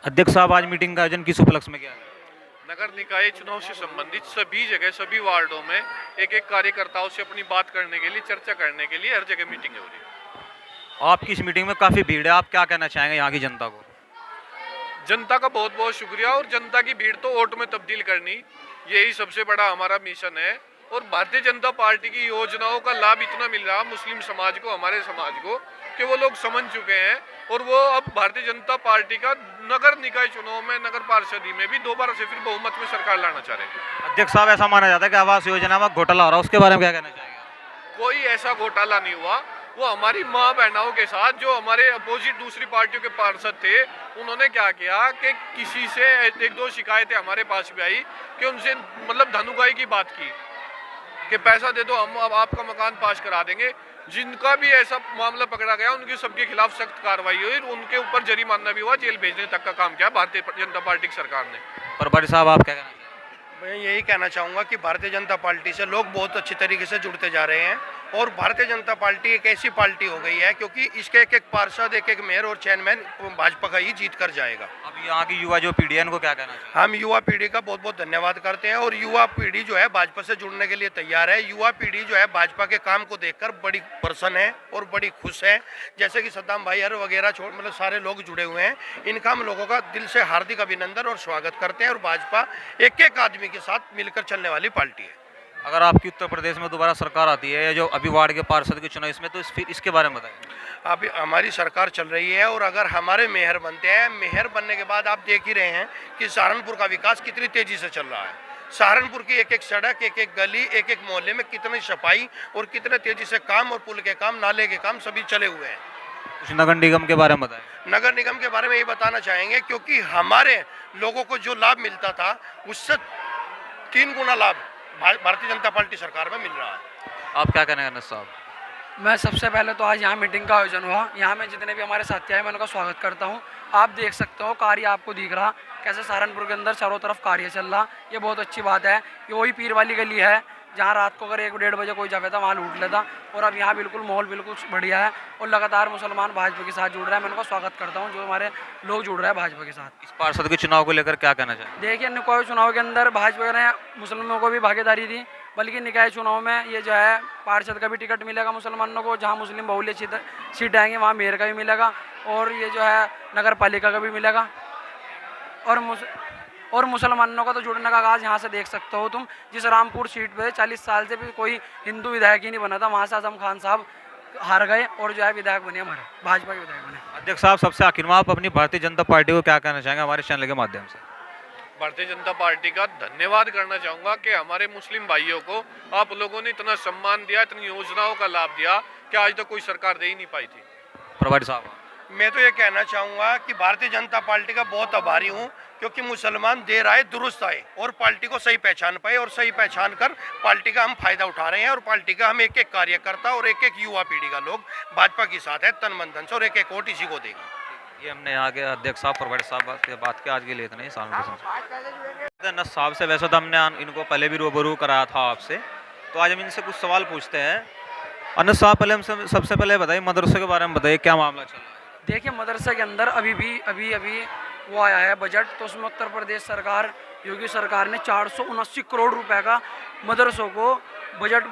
अध्यक्ष साहब, आज मीटिंग का आयोजन किस उपलक्ष्य में किया गया? नगर निकाय चुनाव से संबंधित सभी जगह सभी वार्डों में एक एक कार्यकर्ताओं से अपनी बात करने के लिए, चर्चा करने के लिए हर जगह मीटिंग हो रही है। आपकी इस मीटिंग में काफी भीड़ है, आप क्या कहना चाहेंगे यहाँ की जनता को? जनता का बहुत बहुत शुक्रिया। और जनता की भीड़ तो वोट में तब्दील करनी, यही सबसे बड़ा हमारा मिशन है। और भारतीय जनता पार्टी की योजनाओं का लाभ इतना मिल रहा मुस्लिम समाज को, हमारे समाज को, कि वो लोग समझ चुके हैं। और वो अब भारतीय जनता पार्टी का नगर निकाय चुनाव में, नगर पार्षदी में भी दोबारा से फिर बहुमत में सरकार लाना चाह रहे हैं। अध्यक्ष साहब, ऐसा माना जाता है कि आवास योजना में घोटाला हो रहा है, उसके बारे में क्या कहना चाहेंगे? कोई ऐसा घोटाला नहीं हुआ। वो हमारी माँ बहनों के साथ, जो हमारे अपोजिट दूसरी पार्टियों के पार्षद थे, उन्होंने क्या किया कि किसी से एक दो शिकायतें हमारे पास भी आई कि उनसे मतलब धनुकाई की बात की कि पैसा दे दो, हम अब आपका मकान पास करा देंगे। जिनका भी ऐसा मामला पकड़ा गया, उनके सबके खिलाफ सख्त कार्रवाई हुई, उनके ऊपर जरिमाना भी हुआ, जेल भेजने तक का काम किया भारतीय जनता पार्टी की सरकार ने। प्रभारी साहब, आप क्या कहना चाहेंगे? मैं यही कहना चाहूँगा कि भारतीय जनता पार्टी से लोग बहुत अच्छी तरीके से जुड़ते जा रहे हैं। और भारतीय जनता पार्टी एक ऐसी पार्टी हो गई है क्योंकि इसके एक एक पार्षद, एक एक मेयर और चेयरमैन भाजपा का ही जीत कर जाएगा। अब यहाँ की युवा जो पीढ़ी है, उनको क्या कहना चाहिए? हम युवा पीढ़ी का बहुत बहुत धन्यवाद करते हैं। और युवा पीढ़ी जो है भाजपा से जुड़ने के लिए तैयार है। युवा पीढ़ी जो है भाजपा के काम को देखकर बड़ी प्रसन्न है और बड़ी खुश है। जैसे कि सद्दाम भाई हर वगैरह मतलब सारे लोग जुड़े हुए हैं। इनका हम लोगों का दिल से हार्दिक अभिनंदन और स्वागत करते हैं। और भाजपा एक एक आदमी के साथ मिलकर चलने वाली पार्टी है। अगर आपकी उत्तर प्रदेश में दोबारा सरकार आती है, या जो अभी वार्ड के पार्षद के चुनाव इसमें, तो फिर इसके बारे में बताइए। अभी हमारी सरकार चल रही है और अगर हमारे मेयर बनते हैं, मेयर बनने के बाद आप देख ही रहे हैं कि सहारनपुर का विकास कितनी तेजी से चल रहा है। सहारनपुर की एक एक सड़क, एक एक गली, एक एक मोहल्ले में कितनी सफाई और कितने तेजी से काम, और पुल के काम, नाले के काम सभी चले हुए हैं। कुछ नगर निगम के बारे में बताएं। नगर निगम के बारे में ये बताना चाहेंगे क्योंकि हमारे लोगों को जो लाभ मिलता था उससे 3 गुना लाभ भारतीय जनता पार्टी सरकार में मिल रहा है। आप क्या कहना है साहब? मैं सबसे पहले तो आज यहाँ मीटिंग का आयोजन हुआ, यहाँ में जितने भी हमारे साथी आए मैं उनका स्वागत करता हूँ। आप देख सकते हो कार्य आपको दिख रहा कैसे सहारनपुर के अंदर चारों तरफ कार्य चल रहा। ये बहुत अच्छी बात है। ये वही पीर वाली गली है जहाँ रात को अगर 1-1:30 बजे कोई जाता था वहाँ लूट लेता। और अब यहाँ बिल्कुल माहौल बिल्कुल बढ़िया है और लगातार मुसलमान भाजपा के साथ जुड़ रहे हैं। मैं उनका स्वागत करता हूँ जो हमारे लोग जुड़ रहे हैं भाजपा के साथ। इस पार्षद के चुनाव को लेकर क्या कहना चाहिए? देखिए, निकाय चुनाव के अंदर भाजपा ने मुसलमानों को भी भागीदारी दी, बल्कि निकाय चुनाव में ये जो है पार्षद का भी टिकट मिलेगा मुसलमानों को। जहाँ मुस्लिम बहुल्य सीट आएंगे वहाँ मेयर का भी मिलेगा और ये जो है नगर पालिका का भी मिलेगा। और मुसलमानों का तो जुड़ने का आगाज़ यहाँ से देख सकते हो तुम। जिस रामपुर सीट पे 40 साल से भी कोई हिंदू विधायक ही नहीं बना था, वहाँ से आजम खान साहब हार गए और जो है विधायक बने, हमारे भाजपा के विधायक बने। अध्यक्ष साहब, सबसे आखिर में आप अपनी भारतीय जनता पार्टी को क्या कहना चाहेंगे हमारे चैनल के माध्यम से? भारतीय जनता पार्टी का धन्यवाद करना चाहूँगा कि हमारे मुस्लिम भाइयों को आप लोगों ने इतना सम्मान दिया, इतनी योजनाओं का लाभ दिया कि आज तक कोई सरकार दे ही नहीं पाई थी। प्रभारी साहब, मैं तो ये कहना चाहूँगा कि भारतीय जनता पार्टी का बहुत आभारी हूँ क्योंकि मुसलमान देर आए दुरुस्त आए और पार्टी को सही पहचान पाए और सही पहचान कर पार्टी का हम फायदा उठा रहे हैं। और पार्टी का हम एक एक कार्यकर्ता और एक एक युवा पीढ़ी का लोग भाजपा के साथ है, तन मन धन से, और एक एक वोट इसी को देगा। ये हमने यहाँ के अध्यक्ष साहब प्रभारी साहब से बात की। आज के लिए इतना ही। नस साहब से वैसे तो हमने इनको पहले भी रूबरू कराया था आपसे, तो आज हम इनसे कुछ सवाल पूछते हैं। अनस साहब, पहले हमसे सबसे पहले बताइए, मदरसे के बारे में बताइए, क्या मामला चल रहा है? देखिए, मदरसे के अंदर अभी वो आया है बजट, तो उसमें उत्तर प्रदेश सरकार, योगी सरकार ने 479 करोड़ रुपए का मदरसों को बजट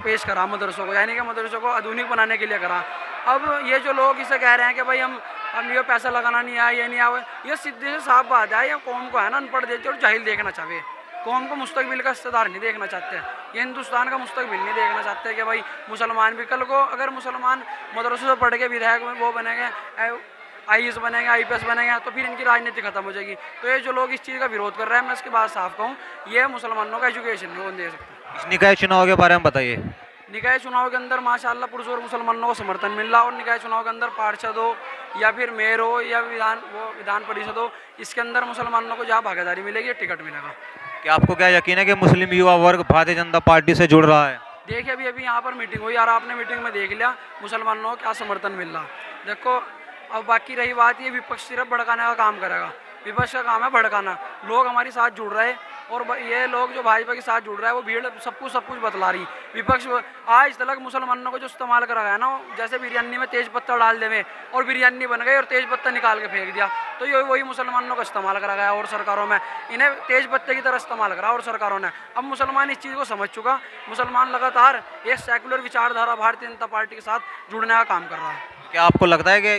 पेश करा मदरसों को, यानी कि मदरसों को आधुनिक बनाने के लिए करा। अब ये जो लोग इसे कह रहे हैं कि भाई हम ये पैसा लगाना नहीं आया, ये नहीं आया, ये सीधे से साफ बात है। ये कौम को है ना अनपढ़ देख और जाहिल देखना चाहिए। कौम को मुस्तकबिल का हिस्सेदार नहीं देखना चाहते। ये हिंदुस्तान का मुस्तकबिल नहीं देखना चाहते कि भाई मुसलमान भी कल को अगर मुसलमान मदरसों से पढ़ के विधायक में वो बनेंगे, IAS बनेंगे, IPS बनेंगे, तो फिर इनकी राजनीति खत्म हो जाएगी। तो ये जो लोग इस चीज़ का विरोध कर रहे हैं, मैं इसके बाद साफ कहूँ, ये मुसलमानों का एजुकेशन नहीं दे सकते। इस निकाय चुनाव के बारे में बताइए। निकाय चुनाव के अंदर माशाल्लाह पुरजोर मुसलमानों को समर्थन मिल रहा। और निकाय चुनाव के अंदर पार्षद हो या फिर मेयर हो या विधान परिषद हो, इसके अंदर मुसलमानों को जहाँ भागीदारी मिलेगी, टिकट मिलेगा। क्या आपको क्या यकीन है कि मुस्लिम युवा वर्ग भारतीय जनता पार्टी से जुड़ रहा है? देखिए, अभी यहाँ पर मीटिंग हुई और आपने मीटिंग में देख लिया मुसलमानों को क्या समर्थन मिल रहा। देखो, अब बाकी रही बात, ये विपक्ष सिर्फ भड़काने का काम करेगा। विपक्ष का काम है भड़काना। लोग हमारे साथ जुड़ रहे हैं और ये लोग जो भाजपा के साथ जुड़ रहा है वो भीड़ सब कुछ बतला रही। विपक्ष आज तक मुसलमानों को जो इस्तेमाल करा गया ना, जैसे बिरयानी में तेज पत्ता डाल देवे और बिरयानी बन गई और तेज पत्ता निकाल के फेंक दिया। तो ये वही मुसलमानों का इस्तेमाल करा गया और सरकारों में इन्हें तेज पत्ते की तरह इस्तेमाल करा और सरकारों ने। अब मुसलमान इस चीज़ को समझ चुका, मुसलमान लगातार एक सेकुलर विचारधारा भारतीय जनता पार्टी के साथ जुड़ने का काम कर रहा है। क्या आपको लगता है कि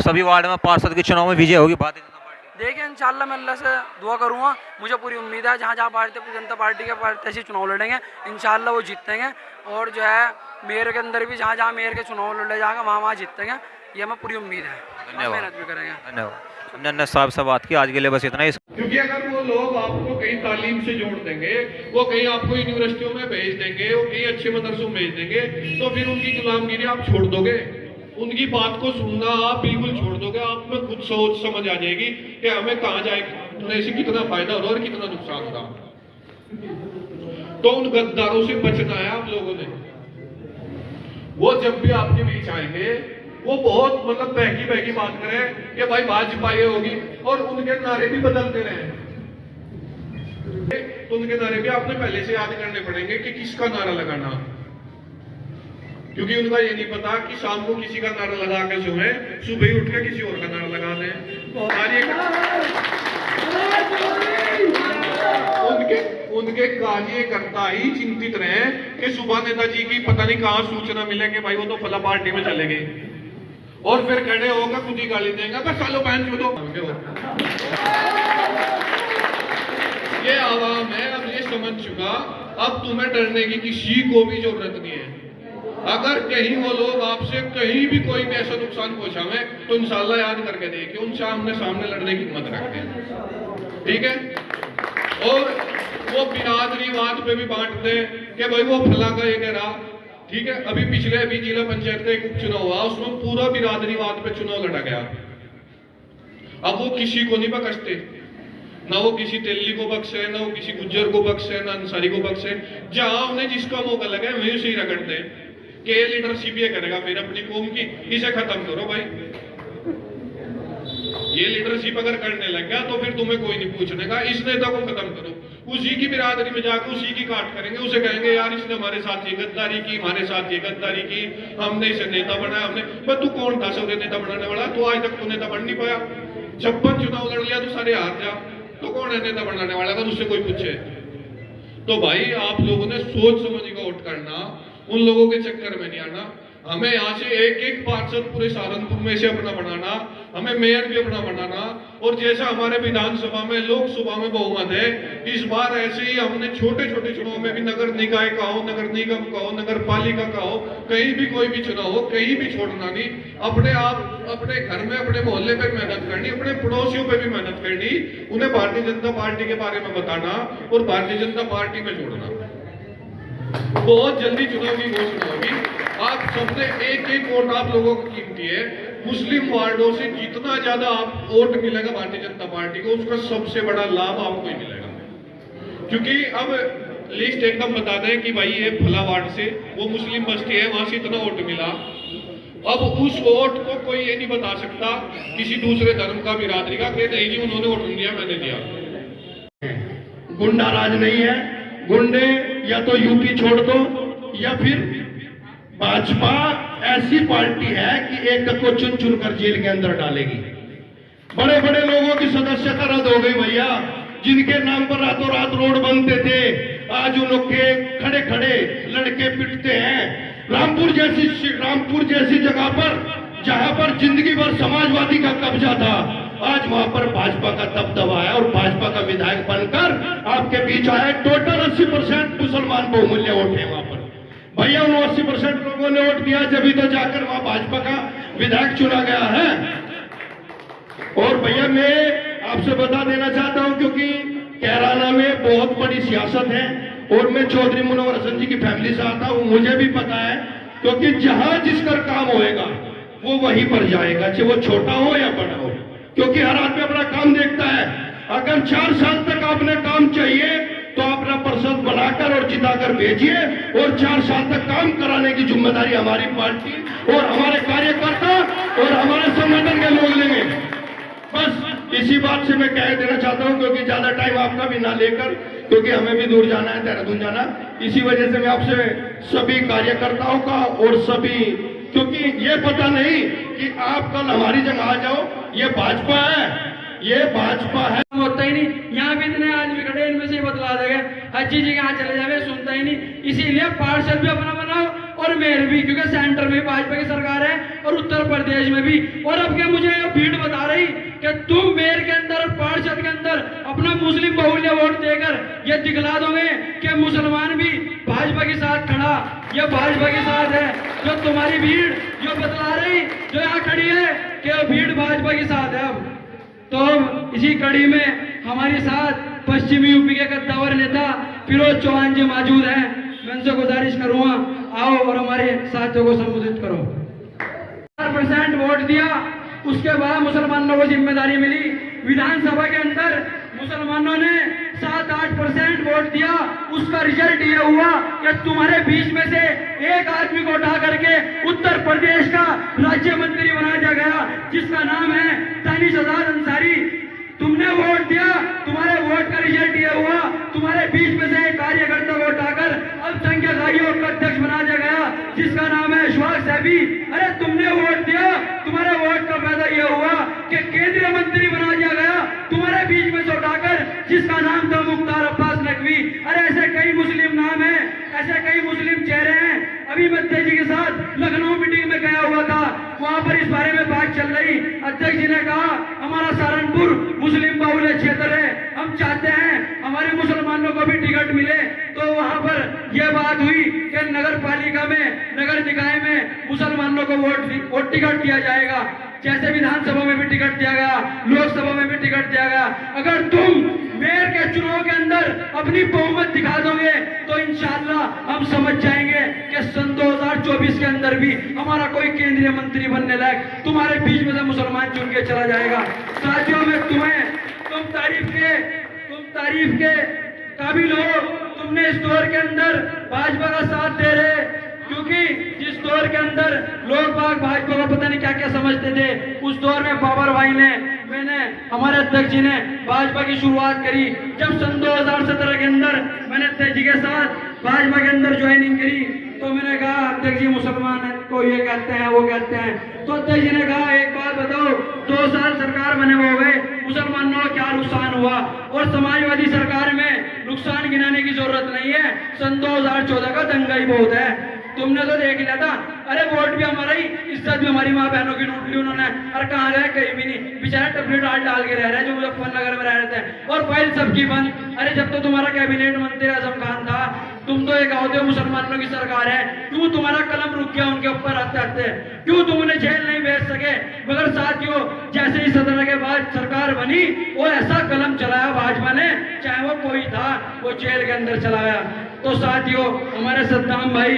सभी वार्ड में पार्षद के चुनाव में विजय होगी भारतीय जनता पार्टी? देखिए इंशाल्लाह मैं अल्लाह से दुआ करूँगा, मुझे पूरी उम्मीद है जहाँ जहाँ भारतीय जनता पार्टी के प्रत्याशी चुनाव लड़ेंगे इंशाल्लाह वो जीतेंगे, और जो है मेयर के अंदर भी जहाँ जहाँ मेयर के चुनाव लड़े जाएगा वहाँ वहाँ जीतेंगे, ये हमें पूरी उम्मीद है। धन्यवाद। मेहनत भी करेंगे। धन्यवाद। हमने अन्ना साहब से बात की, आज के लिए बस इतना ही। क्योंकि अगर वो लोग आपको कहीं तालीम से जोड़ देंगे, वो कहीं आपको यूनिवर्सिटियों में भेज देंगे, वो कहीं अच्छे मदरसों में भेज देंगे, तो फिर उनकी गुलामगिरी आप छोड़ दोगे, उनकी बात को सुनना आप बिल्कुल छोड़ दोगे। आप में खुद सोच समझ आ जाएगी कि हमें कहाँ जाए से कितना फायदा हो रहा है और कितना नुकसान हो रहा। तो उन गद्दारों से बचना है आप लोगों ने। वो जब भी आपके बीच आएंगे वो बहुत मतलब बहकी बात करें कि भाई भाजपा ये होगी, और उनके नारे भी बदलते रहे। तो उनके नारे भी आपने पहले से याद करने पड़ेंगे कि किसका नारा लगाना, क्योंकि उनका ये नहीं पता कि शाम को किसी का नारा लगा के सोए, सुबह ही उठ के किसी और का नारा लगा दें। उनके कार्यकर्ता ही चिंतित रहे कि सुबह नेताजी की पता नहीं कहां सूचना मिले कि भाई वो तो फला पार्टी में चले गए, और फिर खड़े होगा खुद ही गाली देंगे, बस सालों बहन चो दो। ये आवाम है, अब ये समझ चुका, अब तुम्हें डरने की किसी को भी जरूरत नहीं है। अगर कहीं वो लोग आपसे कहीं भी कोई भी ऐसा नुकसान पहुंचावे तो इंशाल्लाह याद करके देखिए, उनसे आमने सामने लड़ने की हिम्मत रखते हैं, ठीक है। और वो बिरादरीवाद पे भी बांटते हैं कि भाई वो फला का ये कह रहा, ठीक है। अभी जिला पंचायत का एक उपचुनाव हुआ, उसमें पूरा बिरादरीवाद पे चुनाव लड़ा गया। अब वो किसी को नहीं बख्शते, ना वो किसी तेली को बख्शे, ना वो किसी गुज्जर को बख्शे, ना अंसारी को बख्शे। जहां उन्हें जिसका मौका लगे वहीं उसे ही रगड़ते कि लीडरशिप ये करेगा फिर अपनी कौम की, इसे खत्म करो भाई। ये लीडरशिप अगर करने लग गया तो फिर तुम्हें कोई नहीं पूछने का, इस नेता को खत्म करो। उसी की बिरादरी में जाकर उसी की काट करेंगे, उसे कहेंगे यार इसने हमारे साथ ये गद्दारी की, हमारे साथ ये गद्दारी की, हमने इसे नेता बनाया, हमने। पर तू कौन था सौदे नेता बनाने वाला? तो आज तक तू नेता बन नहीं पाया। 56 चुनाव लड़ लिया तो सारे हार जा, तो कौन है नेता बनाने वाला अगर उससे कोई पूछे? तो भाई आप लोगों ने सोच समझ कर वोट करना, उन लोगों के चक्कर में नहीं आना। हमें यहाँ से एक पार्षद पूरे सहारनपुर में से अपना बनाना, हमें मेयर भी अपना बनाना, और जैसा हमारे विधानसभा में लोकसभा में बहुमत है, इस बार ऐसे ही हमने छोटे छोटे चुनाव में भी नगर निकाय का हो, नगर निगम का हो, नगर पालिका का हो, कहीं भी कोई भी चुनाव हो, कहीं भी छोड़ना नहीं। अपने आप अपने घर में अपने मोहल्ले पे मेहनत करनी, अपने पड़ोसियों पे भी मेहनत करनी, उन्हें भारतीय जनता पार्टी के बारे में बताना और भारतीय जनता पार्टी में जोड़ना। बहुत जल्दी चुनाव की घोषणा होगी। आप सबने एक वोट आप लोगों की कीमती है। मुस्लिम वार्डों से जितना ज्यादा आप वोट मिलेगा भारतीय जनता पार्टी को, उसका सबसे बड़ा लाभ आपको ही मिलेगा। क्योंकि अब लिस्ट एकदम बता दें कि भाई ये फला वार्ड से वो मुस्लिम बस्ती है, वहां से इतना वोट मिला। अब उस वोट को कोई ये नहीं बता सकता किसी दूसरे धर्म का बिरादरी का कि नहीं जी उन्होंने वोट दिया, मैंने दिया। गुंडा राज नहीं है। गुंडे या तो यूपी छोड़ दो, या फिर भाजपा ऐसी पार्टी है कि एक को चुन चुन कर जेल के अंदर डालेगी। बड़े बड़े लोगों की सदस्यता रद्द हो गई भैया, जिनके नाम पर रातों रात रोड बनते थे, आज उनके खड़े खड़े लड़के पिटते हैं। रामपुर जैसी जगह पर जहां पर जिंदगी भर समाजवादी का कब्जा था, आज वहां पर भाजपा का दबदबा है और भाजपा का विधायक बनकर आपके बीच आया। टोटल 80% मुसलमान बहुमूल्य वोट है वहां पर भैया। उन 80% लोगों ने वोट दिया, जब तो जाकर वहां भाजपा का विधायक चुना गया है। और भैया मैं आपसे बता देना चाहता हूं, क्योंकि कैराना में बहुत बड़ी सियासत है और मैं चौधरी मुनव्वर हसन जी की फैमिली से आता हूं, मुझे भी पता है। क्योंकि जहां जिसका काम होएगा वो वहीं पर जाएगा, चाहे वो छोटा हो या बड़ा हो, क्योंकि हर आदमी अपना काम देखता है। अगर 4 साल तक आपने काम चाहिए तो अपना पार्षद बनाकर और जिताकर भेजिए, और 4 साल तक काम कराने की जिम्मेदारी हमारी पार्टी और हमारे कार्यकर्ता और हमारे संगठन के लोग लेंगे। बस इसी बात से मैं कह देना चाहता हूं, क्योंकि ज्यादा टाइम आपका भी ना लेकर, क्योंकि हमें भी दूर जाना है, देहरादून जाना। इसी वजह से मैं आपसे सभी कार्यकर्ताओं का और सभी क्योंकि ये पता नहीं कि आप कल हमारी जगह आ जाओ, ये भाजपा है, ये भाजपा है। होता ही नहीं। यहाँ भी इतने आदमी खड़े, इनमें से बतला देंगे अच्छी जी यहाँ चले जावे, सुनता ही नहीं। इसीलिए पार्षद भी अपना बनाओ और मेयर भी, क्योंकि सेंटर में भाजपा की सरकार है और उत्तर प्रदेश में भी। और अब क्या मुझे भीड़ बता रही कि तुम मेयर के अंदर और पार्षद के अंदर अपना मुस्लिम बहुल्य वोट देकर ये दिखला दोगे कि मुसलमान भी भाजपा के साथ खड़ा, ये भाजपा के साथ है। जो तुम्हारी भीड़ जो बतला रही, जो यहाँ खड़ी है कि भीड़ भाजपा के साथ है। अब तो इसी कड़ी में हमारे साथ पश्चिमी यूपी के कद्दावर नेता फिरोज चौहान जी मौजूद हैं। मैं उनसे गुजारिश करूंगा, आओ और हमारे साथियों को संबोधित करो। 4% वोट दिया, उसके बाद मुसलमानों को जिम्मेदारी मिली। विधानसभा के अंदर मुसलमानों ने 7-8% वोट दिया। उसका रिजल्ट ये हुआ कि तुम्हारे बीच में से एक आदमी को उठा करके उत्तर प्रदेश का राज्य मंत्री बना दिया गया, जिसका नाम है दानिश आजाद अंसारी। तुमने वोट दिया, तुम्हारे वोट का रिजल्ट ये हुआ, तुम्हारे बीच में से एक कार्यकर्ता को उठाकर अल्पसंख्यक आयोग का अध्यक्ष बना दिया गया, जिसका नाम है अशफाक सैफी। अरे तुमने वोट दिया, तुम्हारे वोट का फायदा ये हुआ कि केंद्रीय मंत्री बना दिया गया, तुम्हारे बीच में से उठाकर, जिसका नाम था मुख्तार अब्बास नकवी। अरे ऐसे कई मुस्लिम नाम है, ऐसे कई मुस्लिम चेहरे हैं। अभी मैं अध्यक्ष जी के साथ लखनऊ मीटिंग में गया हुआ था, वहां पर इस बारे में बात चल रही। अध्यक्ष जी ने कहा हमारा सहारनपुर मुस्लिम बहुल्य क्षेत्र है, हम चाहते हैं हमारे मुसलमानों को भी टिकट मिले। तो वहां पर यह बात हुई कि नगर पालिका में, नगर निकाय में मुसलमानों को वोट टिकट दिया जाएगा, जैसे विधानसभा में भी टिकट दिया गया, लोकसभा में भी टिकट दिया गया। अगर तुम मेयर के चुनाव के अंदर अपनी बहुमत दिखा दोगे तो इंशाअल्लाह हम समझ जाएंगे कि सन 2024 के अंदर भी हमारा कोई केंद्रीय मंत्री बनने लायक तुम्हारे बीच में से मुसलमान चुन के चला जाएगा। साथियों में तुम तारीफ के काबिल हो। तुमने इस दौर के अंदर भाजपा का साथ दे रहे, क्योंकि जिस दौर के अंदर लोग बाग भाजपा को पता नहीं क्या क्या समझते थे, उस दौर में बाबर भाई ने, मैंने, हमारे अध्यक्ष जी ने भाजपा की शुरुआत करी। जब सन 2017 के अंदर मैंने अध्यक्ष जी के साथ भाजपा के अंदर ज्वाइनिंग करी, तो मैंने कहा अध्यक्ष जी मुसलमान को ये कहते हैं, वो कहते हैं। तो अध्यक्ष जी ने कहा एक बात बताओ, 2 साल सरकार बने हुए हो गए, मुसलमानों को क्या नुकसान हुआ? और समाजवादी सरकार में नुकसान गिनाने की जरूरत नहीं है, सन 2014 का दंगा ही बहुत है। तुमने तो देख लिया था। अरे वोट भी हमारा ही, इज्जत भी हमारी माँ बहनों की लूट ली उन्होंने। अरे कहाँ गए? कहीं भी नहीं, बेचारे टपली डाल के रह रहे हैं जो मुजफ्फरनगर में रह रहे थे, और फाइल सबकी बंद। अरे जब तो तुम्हारा कैबिनेट मंत्री आजम खान था, तुम तो ये कहोगे मुसलमानों की सरकार है, क्यों तुम्हारा कलम रुक गया उनके ऊपर आते आते? क्यों तुम उन्हें जेल नहीं भेज सके? मगर साथियों, जैसे ही 17 के बाद सरकार बनी, वो ऐसा कलम चलाया भाजपा ने, चाहे वो कोई था, वो जेल के अंदर चला गया। तो साथियों, हमारे सद्दाम भाई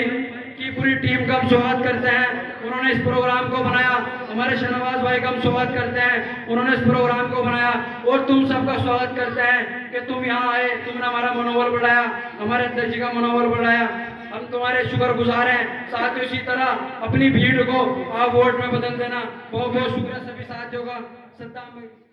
की पूरी टीम का हम स्वागत करते हैं, उन्होंने इस प्रोग्राम को बनाया। हमारे शहनवाज भाई का हम स्वागत करते हैं, उन्होंने इस प्रोग्राम को बनाया। और तुम सबका स्वागत करते हैं कि तुम यहाँ आए, तुमने हमारा मनोबल बढ़ाया, हमारे अध्यक्ष जी का मनोबल बढ़ाया। हम तुम्हारे शुक्रगुजार हैं। साथियों, इसी तरह अपनी भीड़ को आप वोट में बदल देना। बहुत बहुत शुक्रिया सभी साथियों का। सद्दाम भाई।